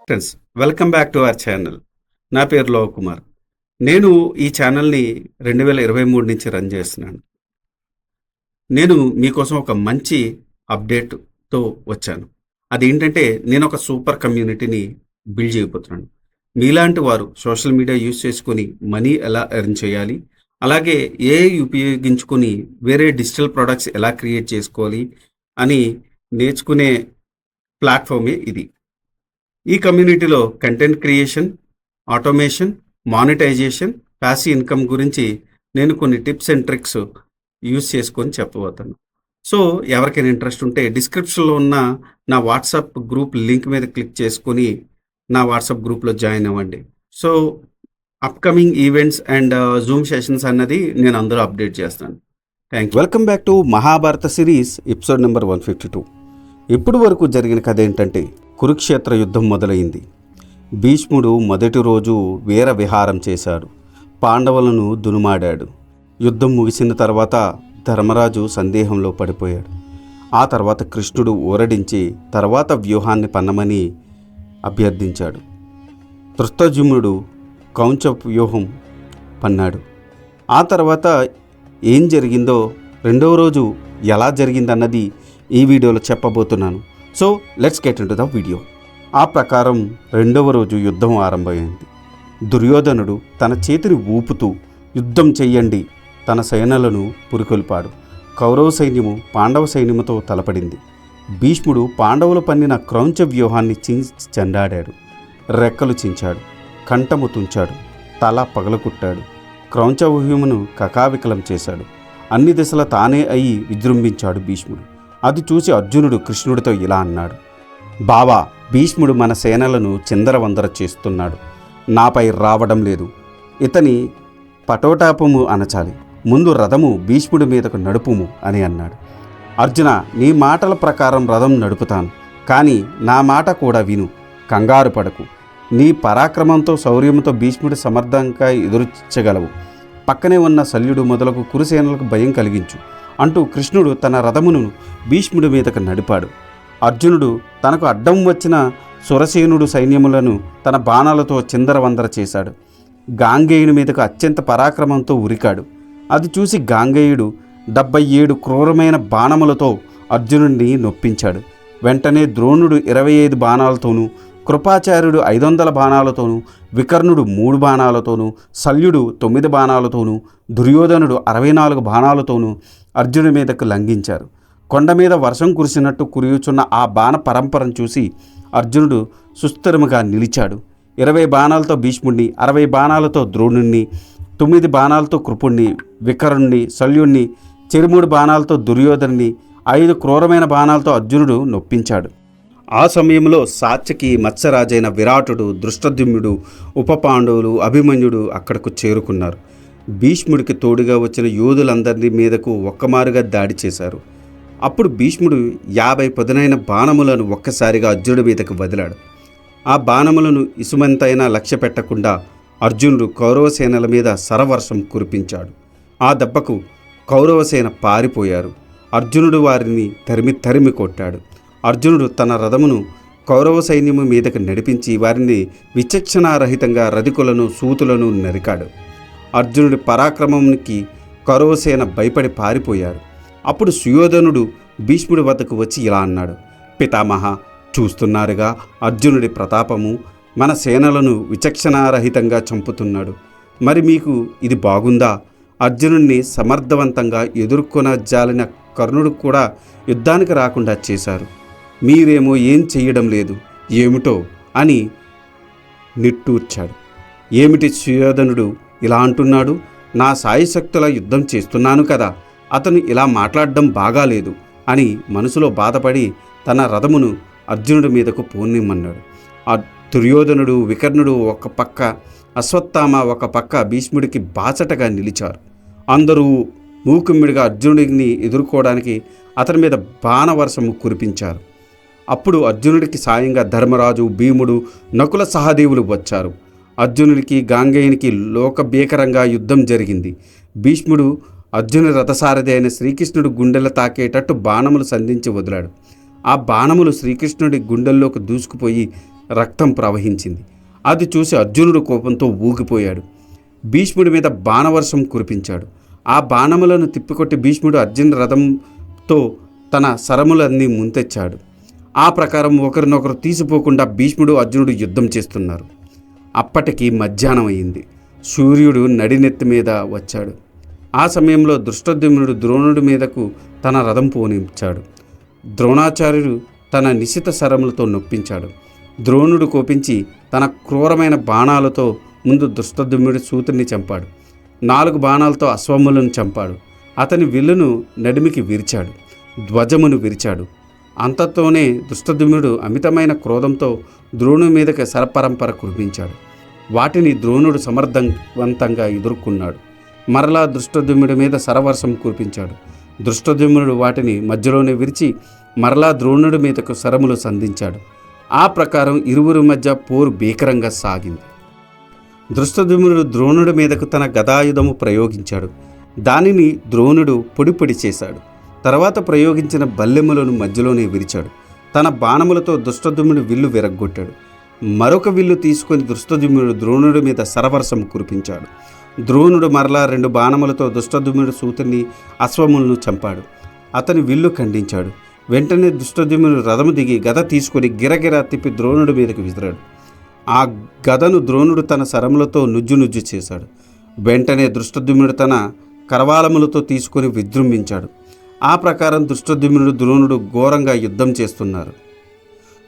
Friends, welcome back to our channel. నా పేరు Lowe Kumar. నేను ఈ ఛానల్ని 2023 నుంచి రన్ చేస్తున్నాను. నేను మీకోసం ఒక మంచి అప్డేట్తో వచ్చాను. అదేంటంటే నేను ఒక సూపర్ కమ్యూనిటీని బిల్డ్ చేయబోతున్నాను. మీలాంటి వారు సోషల్ మీడియా యూజ్ చేసుకొని మనీ ఎలా ఎర్న్ చేయాలి, అలాగే ఏఐ ఉపయోగించుకొని వేరే డిజిటల్ ప్రొడక్ట్స్ ఎలా క్రియేట్ చేసుకోవాలి అని నేర్చుకునే ప్లాట్ఫామే ఇది. ఈ కమ్యూనిటీలో content creation, automation, monetisation, passive income గురించి నేను కొన్ని టిప్స్ అండ్ ట్రిక్స్ యూస్ చేసుకొని చెప్పబోతాను. సో ఎవరికైనా ఇంట్రెస్ట్ ఉంటే డిస్క్రిప్షన్లో ఉన్న నా వాట్సాప్ గ్రూప్ లింక్ మీద క్లిక్ చేసుకొని నా వాట్సాప్ గ్రూప్లో జాయిన్ అవ్వండి. So upcoming events and Zoom sessions అన్నది నేను అందరూ అప్డేట్ చేస్తాను. Thank you. Welcome back to Mahabharata series episode number 152. ఇప్పుడు వరకు జరిగిన కథ ఏంటంటే, కురుక్షేత్ర యుద్ధం మొదలైంది. భీష్ముడు మొదటి రోజు వీర విహారం చేశాడు. పాండవులను దునుమాడాడు. యుద్ధం ముగిసిన తర్వాత ధర్మరాజు సందేహంలో పడిపోయాడు. ఆ తర్వాత కృష్ణుడు ఊరడించి తర్వాత వ్యూహాన్ని పన్నమని అభ్యర్థించాడు. ధృష్టద్యుమ్నుడు కౌంచ వ్యూహం పన్నాడు. ఆ తర్వాత ఏం జరిగిందో, రెండవ రోజు ఎలా జరిగిందన్నది ఈ వీడియోలో చెప్పబోతున్నాను. So let's get into the video. ఆ ప్రకారం రెండవ రోజు యుద్ధం ఆరంభమైంది. దుర్యోధనుడు తన చేతిని ఊపుతూ యుద్ధం చెయ్యండి తన సేనలను పురికొల్పాడు. కౌరవ సైన్యము పాండవ సైన్యముతో తలపడింది. భీష్ముడు పాండవులు పన్నిన క్రౌంచ వ్యూహాన్ని చెండాడాడు. రెక్కలు చించాడు, కంఠము తుంచాడు, తల పగలకుట్టాడు. క్రౌంచ వ్యూహమును కకావికలం చేశాడు. అన్ని దిశల తానే అయి విజృంభించాడు భీష్ముడు. అది చూసి అర్జునుడు కృష్ణుడితో ఇలా అన్నాడు: బావా, భీష్ముడు మన సేనలను చిందరవందర చేస్తున్నాడు. నాపై రావడం లేదు. ఇతని పటోటాపము అనచాలి. ముందు రథము భీష్ముడి మీదకు నడుపుము అని అన్నాడు. అర్జున, నీ మాటల ప్రకారం రథం నడుపుతాను, కానీ నా మాట కూడా విను. కంగారు పడకు. నీ పరాక్రమంతో శౌర్యంతో భీష్ముడి సమర్థంగా ఎదుర్చగలవు. పక్కనే ఉన్న శల్యుడు మొదలగు కురుసేనలకు భయం కలిగించు అంటూ కృష్ణుడు తన రథమును భీష్ముడి మీదకు నడిపాడు. అర్జునుడు తనకు అడ్డం వచ్చిన సురసేనుడు సైన్యములను తన బాణాలతో చిందరవందర చేశాడు. గాంగేయుని మీదకు అత్యంత పరాక్రమంతో ఉరికాడు. అది చూసి గాంగేయుడు 77 క్రూరమైన బాణములతో అర్జునుడిని నొప్పించాడు. వెంటనే ద్రోణుడు 25 బాణాలతోనూ, కృపాచార్యుడు 500 బాణాలతోనూ, వికర్ణుడు 3 బాణాలతోనూ, శల్యుడు 9 బాణాలతోనూ, దుర్యోధనుడు 64 బాణాలతోనూ అర్జునుడి మీదకు లంఘించారు. కొండ మీద వర్షం కురిసినట్టు కురియుచున్న ఆ బాణ పరంపరను చూసి అర్జునుడు సుస్థిరముగా నిలిచాడు. 20 బాణాలతో భీష్ముడిని, 60 బాణాలతో ద్రోణుణ్ణి, 9 బాణాలతో కృపుణ్ణి, వికర్ణుణ్ణి, శల్యుణ్ణి, 3 బాణాలతో దుర్యోధనుని, 5 క్రూరమైన బాణాలతో అర్జునుడు నొప్పించాడు. ఆ సమయంలో సాత్యకి మత్స్యరాజైన విరాటుడు, ధృష్టద్యుమ్నుడు, ఉపపాండవులు, అభిమన్యుడు అక్కడకు చేరుకున్నారు. భీష్ముడికి తోడుగా వచ్చిన యోధులందరి మీదకు ఒక్కమారుగా దాడి చేశారు. అప్పుడు భీష్ముడు 50 పదునైన బాణములను ఒక్కసారిగా అర్జునుడి మీదకు వదిలాడు. ఆ బాణములను ఇసుమంతైనా లక్ష్య పెట్టకుండా అర్జునుడు కౌరవసేనల మీద సరవర్షం కురిపించాడు. ఆ దెబ్బకు కౌరవసేన పారిపోయారు. అర్జునుడు వారిని తరిమి కొట్టాడు. అర్జునుడు తన రథమును కౌరవ సైన్యము మీదకు నడిపించి వారిని విచక్షణారహితంగా రధికులను, సూతులను నరికాడు. అర్జునుడి పరాక్రమానికి కౌరవసేన భయపడి పారిపోయారు. అప్పుడు సుయోధనుడు భీష్ముడి వద్దకు వచ్చి ఇలా అన్నాడు: పితామహ, చూస్తున్నారుగా అర్జునుడి ప్రతాపము. మన సేనలను విచక్షణారహితంగా చంపుతున్నాడు. మరి మీకు ఇది బాగుందా? అర్జునుడిని సమర్థవంతంగా ఎదుర్కొనజాలిన కర్ణుడు కూడా యుద్ధానికి రాకుండా చేశారు. మీరేమో ఏం చెయ్యడం లేదు, ఏమిటో అని నిట్టూర్చాడు. ఏమిటి సుయోధనుడు ఇలా అంటున్నాడు? నా సాయశక్తుల యుద్ధం చేస్తున్నాను కదా, అతను ఇలా మాట్లాడడం బాగాలేదు అని మనసులో బాధపడి తన రథమును అర్జునుడి మీదకు పోనిమ్మన్నాడు. ఆ దుర్యోధనుడు, వికర్ణుడు ఒక పక్క, అశ్వత్థామ ఒక పక్క భీష్ముడికి బాసటగా నిలిచారు. అందరూ మూకుమ్మిడిగా అర్జునుడిని ఎదుర్కోవడానికి అతని మీద బాణవర్షము కురిపించారు. అప్పుడు అర్జునుడికి సాయంగా ధర్మరాజు, భీముడు, నకుల సహదేవులు వచ్చారు. అర్జునుడికి గాంగేయునికి లోకభీకరంగా యుద్ధం జరిగింది. భీష్ముడు అర్జునుడి రథసారథి అయిన శ్రీకృష్ణుడు గుండెల తాకేటట్టు బాణములు సంధించి వదిలాడు. ఆ బాణములు శ్రీకృష్ణుడి గుండెల్లోకి దూసుకుపోయి రక్తం ప్రవహించింది. అది చూసి అర్జునుడు కోపంతో ఊగిపోయాడు. భీష్ముడి మీద బాణవర్షం కురిపించాడు. ఆ బాణములను తిప్పికొట్టి భీష్ముడు అర్జునుడి రథంతో తన సరములన్నీ ముంతెచ్చాడు. ఆ ప్రకారం ఒకరినొకరు తీసిపోకుండా భీష్ముడు అర్జునుడు యుద్ధం చేస్తున్నారు. అప్పటికి మధ్యాహ్నం అయింది. సూర్యుడు నడినెత్తి మీద వచ్చాడు. ఆ సమయంలో దృష్టద్యుమ్నుడు ద్రోణుడి మీదకు తన రథం పోనించాడు. ద్రోణాచార్యుడు తన నిశిత శరములతో నొప్పించాడు. ద్రోణుడు కోపించి తన క్రూరమైన బాణాలతో ముందు దృష్టద్యుమ్నుడి సూతుడిని చంపాడు. 4 బాణాలతో అశ్వములను చంపాడు. అతని విల్లును నడిమికి విరిచాడు, ధ్వజమును విరిచాడు. అంతతోనే దృష్టద్యుమ్నుడు అమితమైన క్రోధంతో ద్రోణుడి మీదకి శరపరంపర కురిపించాడు. వాటిని ద్రోణుడు సమర్థవంతంగా ఎదుర్కొన్నాడు. మరలా దృష్టద్యుమ్నుడి మీద శరవర్షం కురిపించాడు. దృష్టద్యుమ్నుడు వాటిని మధ్యలోనే విరిచి మరలా ద్రోణుడి మీదకు శరములు సంధించాడు. ఆ ప్రకారం ఇరువురి మధ్య పోరు భీకరంగా సాగింది. దృష్టద్యుమ్నుడు ద్రోణుడి మీదకు తన గదాయుధము ప్రయోగించాడు. దానిని ద్రోణుడు పొడి చేశాడు. తర్వాత ప్రయోగించిన బల్లెములను మధ్యలోనే విరిచాడు. తన బాణములతో దృష్టద్యుమ్నుడి విల్లు విరగ్గొట్టాడు. మరొక విల్లు తీసుకొని దృష్టద్యుమ్నుడు ద్రోణుడి మీద శరవర్షం కురిపించాడు. ద్రోణుడు మరలా 2 బాణములతో దృష్టద్యుమ్నుడి సూతుని అశ్వములను చంపాడు. అతని విల్లు ఖండించాడు. వెంటనే దృష్టద్యుమ్నుడు రథము దిగి గద తీసుకొని గిరగిరా తిప్పి ద్రోణుడి మీదకి విసిరాడు. ఆ గదను ద్రోణుడు తన శరములతో నుజ్జు చేశాడు. వెంటనే దృష్టద్యుమ్నుడు తన కరవాలములతో తీసుకొని విజృంభించాడు. ఆ ప్రకారం దృష్టద్యుమ్నుడు ద్రోణుడు ఘోరంగా యుద్ధం చేస్తున్నారు.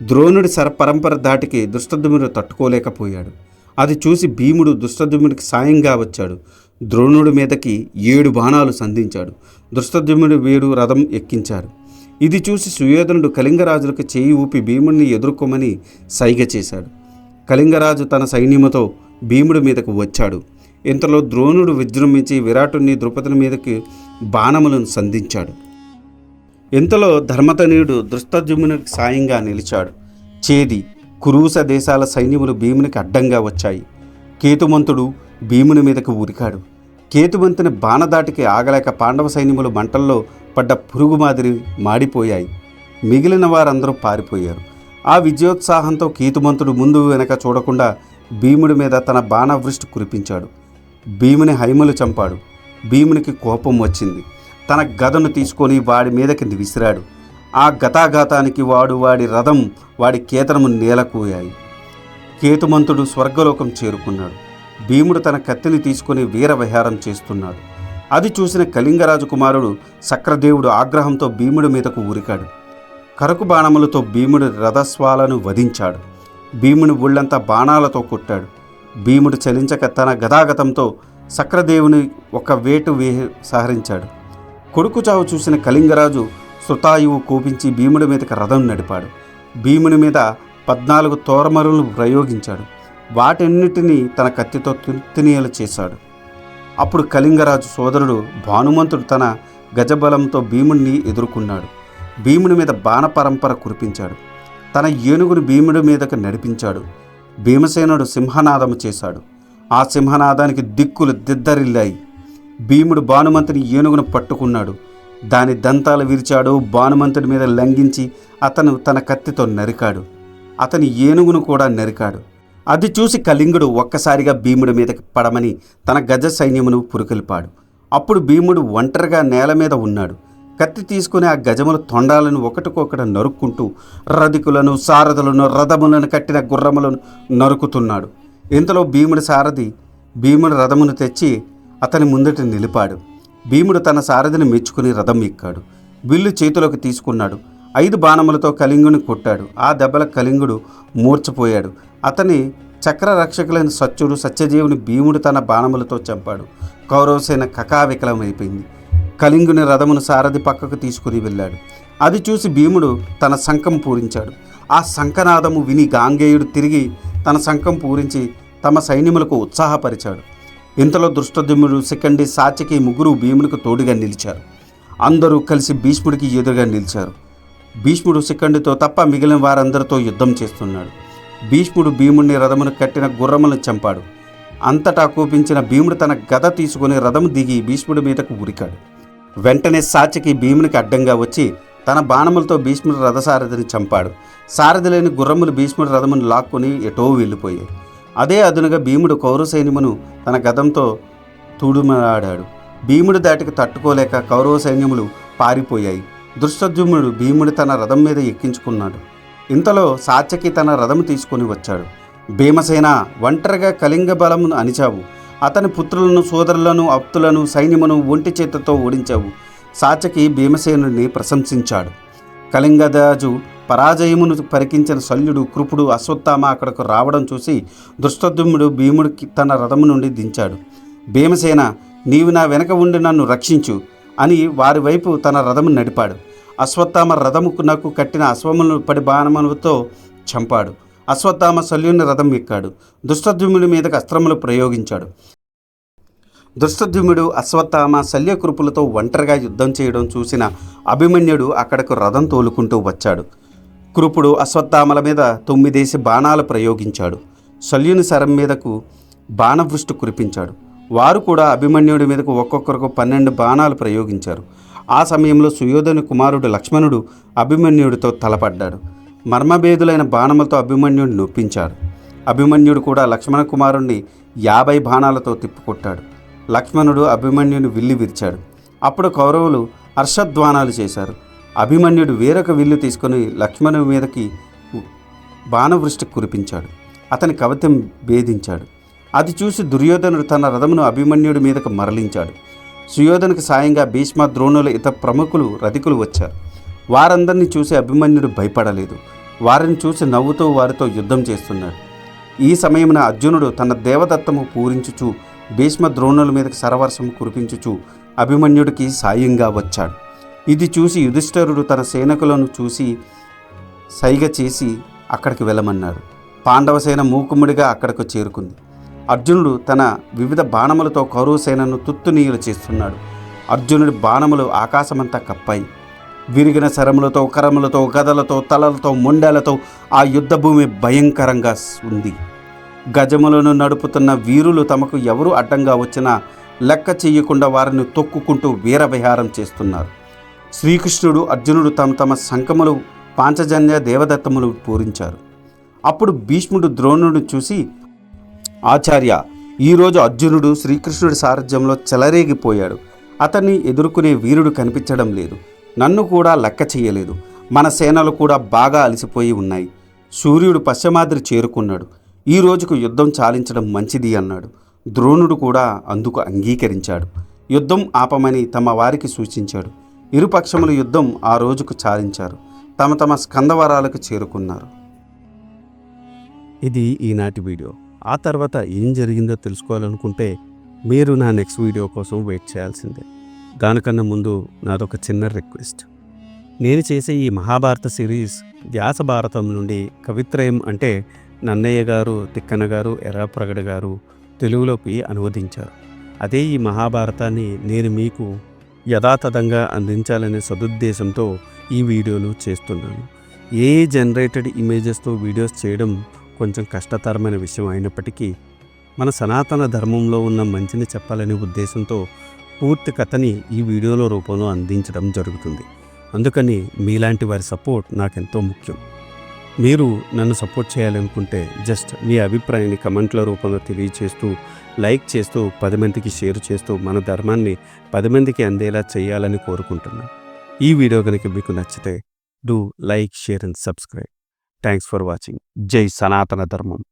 ద్రోణుడి పరంపర దాటికి దృష్టద్యుమ్నుడు తట్టుకోలేకపోయాడు. అది చూసి భీముడు దృష్టద్యుమ్నుడికి సాయంగా వచ్చాడు. ద్రోణుడి మీదకి 7 బాణాలు సంధించాడు. దృష్టద్యుమ్నుడి 7 రథం ఎక్కించారు. ఇది చూసి సుయోధనుడు కళింగరాజులకు చేయి ఊపి భీముడిని ఎదుర్కోమని సైగ చేశాడు. కళింగరాజు తన సైన్యముతో భీముడి మీదకు వచ్చాడు. ఇంతలో ద్రోణుడు విజృంభించి విరాటుని ద్రుపదుని మీదకి బాణములను సంధించాడు. ఇంతలో ధర్మతనయుడు దృష్టద్యుమ్నుడికి సాయంగా నిలిచాడు. చేది, కురూస దేశాల సైన్యములు భీమునికి అడ్డంగా వచ్చాయి. కేతుమంతుడు భీముని మీదకు ఉరికాడు. కేతుమంతుని బాణదాటికి ఆగలేక పాండవ సైన్యములు మంటల్లో పడ్డ పురుగు మాదిరి మాడిపోయాయి. మిగిలిన వారందరూ పారిపోయారు. ఆ విజయోత్సాహంతో కేతుమంతుడు ముందు వెనక చూడకుండా భీముడి మీద తన బాణవృష్టి కురిపించాడు. భీముని హైమలు చంపాడు. భీమునికి కోపం వచ్చింది. తన గదను తీసుకొని వాడి మీదకి విసిరాడు. ఆ గతాఘాతానికి వాడి రథం, వాడి కేతనము నేలకూయాయి. కేతుమంతుడు స్వర్గలోకం చేరుకున్నాడు. భీముడు తన కత్తిని తీసుకొని వీర విహారం చేస్తున్నాడు. అది చూసిన కళింగరాజు కుమారుడు సక్రదేవుడు ఆగ్రహంతో భీముడి మీదకు ఉరికాడు. కరకు బాణములతో భీముడి రథస్వాలను వధించాడు. భీముని ఒళ్ళంతా బాణాలతో కొట్టాడు. భీముడు చలించక తన గదాగతంతో సక్రదేవుని ఒక వేటు సహరించాడు. కొడుకు చావు చూసిన కళింగరాజు శృతాయువు కోపించి భీముడి మీదకి రథం నడిపాడు. భీముని మీద 14 తోరమరులు ప్రయోగించాడు. వాటన్నిటినీ తన కత్తితో తుత్తినీయలు చేశాడు. అప్పుడు కళింగరాజు సోదరుడు భానుమంతుడు తన గజబలంతో భీముడిని ఎదుర్కొన్నాడు. భీముడి మీద బాణ పరంపర కురిపించాడు. తన ఏనుగును భీముడి మీదకు నడిపించాడు. భీమసేనుడు సింహనాదము చేశాడు. ఆ సింహనాదానికి దిక్కులు దిద్దరిల్లాయి. భీముడు భానుమంతుని ఏనుగును పట్టుకున్నాడు. దాని దంతాలు విరిచాడు. భానుమంతుడి మీద లంఘించి అతను తన కత్తితో నరికాడు. అతని ఏనుగును కూడా నరికాడు. అది చూసి కళింగుడు ఒక్కసారిగా భీముడి మీదకి పడమని తన గజ సైన్యమును పురుకొల్పాడు. అప్పుడు భీముడు ఒంటరిగా నేల మీద ఉన్నాడు. కత్తి తీసుకుని ఆ గజముల తొండాలను ఒకటికొకటి నరుక్కుంటూ రధికులను, సారథులను, రథములను కట్టిన గుర్రములను నరుకుతున్నాడు. ఇంతలో భీముడి సారథి భీముడి రథమును తెచ్చి అతని ముందట నిలిపాడు. భీముడు తన సారథిని మెచ్చుకుని రథం ఎక్కాడు. విల్లు చేతిలోకి తీసుకున్నాడు. 5 బాణములతో కళింగుని కొట్టాడు. ఆ దెబ్బల కళింగుడు మూర్చపోయాడు. అతని చక్ర రక్షకులైన సత్యుడు, సత్యజీవుని భీముడు తన బాణములతో చంపాడు. కౌరవసేన కకావికలమైపోయింది. కళింగుని రథమును సారథి పక్కకు తీసుకుని వెళ్ళాడు. అది చూసి భీముడు తన శంఖం పూరించాడు. ఆ శంఖనాదము విని గాంగేయుడు తిరిగి తన శంఖం పూరించి తమ సైన్యములకు ఉత్సాహపరిచాడు. ఇంతలో దృష్టద్యుమ్నుడు, శిఖండి, సాత్యకి ముగ్గురు భీమునికి తోడుగా నిలిచారు. అందరూ కలిసి భీష్ముడికి ఎదురుగా నిలిచారు. భీష్ముడు శిఖండితో తప్ప మిగిలిన వారందరితో యుద్ధం చేస్తున్నాడు. భీష్ముడు భీముడిని రథమును కట్టిన గుర్రములను చంపాడు. అంతటా కోపించిన భీముడు తన గద తీసుకుని రథము దిగి భీష్ముడి మీదకు ఉరికాడు. వెంటనే సాత్యకి భీమునికి అడ్డంగా వచ్చి తన బాణములతో భీష్ముడి రథసారథిని చంపాడు. సారథి లేని గుర్రములు భీష్ముడి రథమును లాక్కొని ఎటో వెళ్ళిపోయాయి. అదే అదునుగా భీముడు కౌరవ సైన్యమును తన గదంతో తుడుమలాడాడు. భీముడి దాటికి తట్టుకోలేక కౌరవ సైన్యములు పారిపోయాయి. దృష్టద్యుమ్నుడు భీముడి తన రథం మీద ఎక్కించుకున్నాడు. ఇంతలో సాత్యకి తన రథము తీసుకొని వచ్చాడు. భీమసేన, ఒంటరిగా కళింగ బలమును అణిచావు. అతని పుత్రులను, సోదరులను, ఆప్తులను, సైన్యమును ఒంటి చేతితో ఓడించావు. సాత్యకి భీమసేనుడిని ప్రశంసించాడు. కళింగరాజు పరాజయమును పరికించిన శల్యుడు, కృపుడు, అశ్వత్థామ అక్కడకు రావడం చూసి దృష్టద్యుమ్నుడు భీముడికి తన రథము నుండి దించాడు. భీమసేన, నీవు నా వెనక ఉండి నన్ను రక్షించు అని వారి వైపు తన రథము నడిపాడు. అశ్వత్థామ రథమునకు కట్టిన అశ్వములను పడి బాణములతో చంపాడు. అశ్వత్థామ శల్యుని రథం ఎక్కాడు. దృష్టద్యుమ్నుడి మీదకి అస్త్రములు ప్రయోగించాడు. దృష్టద్యుమ్నుడు, అశ్వత్థామ శల్యకృపులతో ఒంటరిగా యుద్ధం చేయడం చూసిన అభిమన్యుడు అక్కడకు రథం తోలుకుంటూ వచ్చాడు. కృపుడు అశ్వత్థామల మీద 9 బాణాలు ప్రయోగించాడు. శల్యుని శరం మీదకు బాణవృష్టి కురిపించాడు. వారు కూడా అభిమన్యుడి మీదకు ఒక్కొక్కరికి 12 బాణాలు ప్రయోగించారు. ఆ సమయంలో సుయోధను కుమారుడు లక్ష్మణుడు అభిమన్యుడితో తలపడ్డాడు. మర్మభేదులైన బాణములతో అభిమన్యుడిని నొప్పించాడు. అభిమన్యుడు కూడా లక్ష్మణ కుమారుణ్ణి 50 బాణాలతో తిప్పుకొట్టాడు. లక్ష్మణుడు అభిమన్యుని విల్లు విరిచాడు. అప్పుడు కౌరవులు హర్షధ్వానాలు చేశారు. అభిమన్యుడు వేరొక విల్లు తీసుకొని లక్ష్మణుడి మీదకి బాణవృష్టి కురిపించాడు. అతని కవతం భేదించాడు. అది చూసి దుర్యోధనుడు తన రథమును అభిమన్యుడి మీదకు మరలించాడు. సుయోధనునికి సాయంగా భీష్మ, ద్రోణులు, ఇతర ప్రముఖులు, రథికులు వచ్చారు. వారందరినీ చూసి అభిమన్యుడు భయపడలేదు. వారిని చూసి నవ్వుతూ వారితో యుద్ధం చేస్తున్నాడు. ఈ సమయమున అర్జునుడు తన దేవదత్తము పూరించుచు భీష్మ, ద్రోణుల మీదకి సరవర్షం కురిపించుచు అభిమన్యుడికి సాయంగా వచ్చాడు. ఇది చూసి యుధిష్ఠిరుడు తన సేనకులను చూసి సైగ చేసి అక్కడికి వెళ్ళమన్నాడు. పాండవ సేన మూకుముడిగా అక్కడకు చేరుకుంది. అర్జునుడు తన వివిధ బాణములతో కౌరవ సేనను తుత్తునీయులు చేస్తున్నాడు. అర్జునుడి బాణములు ఆకాశమంతా కప్పాయి. విరిగిన శరములతో, కరములతో, గదలతో, తలలతో, మొండాలతో ఆ యుద్ధభూమి భయంకరంగా ఉంది. గజములను నడుపుతున్న వీరులు తమకు ఎవరు అడ్డంగా వచ్చినా లెక్క చెయ్యకుండా వారిని తొక్కుకుంటూ వీరవిహారం చేస్తున్నారు. శ్రీకృష్ణుడు, అర్జునుడు తమ తమ శంఖములు, పాంచజన్య, దేవదత్తములు పూరించారు. అప్పుడు భీష్ముడు ద్రోణుడు చూసి, ఆచార్య, ఈరోజు అర్జునుడు శ్రీకృష్ణుడి సారథ్యంలో చెలరేగిపోయాడు. అతన్ని ఎదుర్కొనే వీరుడు కనిపించడం లేదు. నన్ను కూడా లెక్క చేయలేదు. మన సేనలు కూడా బాగా అలసిపోయి ఉన్నాయి. సూర్యుడు పశ్చిమాద్రి చేరుకున్నాడు. ఈ రోజుకు యుద్ధం చాలించడం మంచిది అన్నాడు. ద్రోణుడు కూడా అందుకు అంగీకరించాడు. యుద్ధం ఆపమని తమ వారికి సూచించాడు. ఇరుపక్షములు యుద్ధం ఆ రోజుకు చాలించారు. తమ తమ స్కందవరాలకు చేరుకున్నారు. ఇది ఈనాటి వీడియో. ఆ తర్వాత ఏం జరిగిందో తెలుసుకోవాలనుకుంటే మీరు నా నెక్స్ట్ వీడియో కోసం వెయిట్ చేయాల్సిందే. దానికన్నా ముందు నాదొక చిన్న రిక్వెస్ట్. నేను చేసే ఈ మహాభారత సిరీస్ వ్యాస భారతం నుండి కవిత్రయం అంటే నన్నయ్య గారు, తిక్కన గారు, ఎర్రప్రగడ గారు తెలుగులోకి అనువదించారు. అదే ఈ మహాభారతాన్ని నేను మీకు యథాతథంగా అందించాలనే సదుద్దేశంతో ఈ వీడియోలు చేస్తున్నాను. ఏ జనరేటెడ్ ఇమేజెస్తో వీడియోస్ చేయడం కొంచెం కష్టతరమైన విషయం అయినప్పటికీ మన సనాతన ధర్మంలో ఉన్న మంచిని చెప్పాలనే ఉద్దేశంతో పూర్తి కథని ఈ వీడియోల రూపంలో అందించడం జరుగుతుంది. అందుకని మీలాంటి వారి సపోర్ట్ నాకెంతో ముఖ్యం. మీరు నన్ను సపోర్ట్ చేయాలనుకుంటే జస్ట్ మీ అభిప్రాయాన్ని కమెంట్ల రూపంలో తెలియచేస్తూ, లైక్ చేస్తూ, 10 మందికి షేర్ చేస్తూ మన ధర్మాన్ని 10 మందికి అందేలా చేయాలని కోరుకుంటున్నాను. ఈ వీడియో కనుక మీకు నచ్చితే do like, share and subscribe. Thanks for watching. జై సనాతన ధర్మం.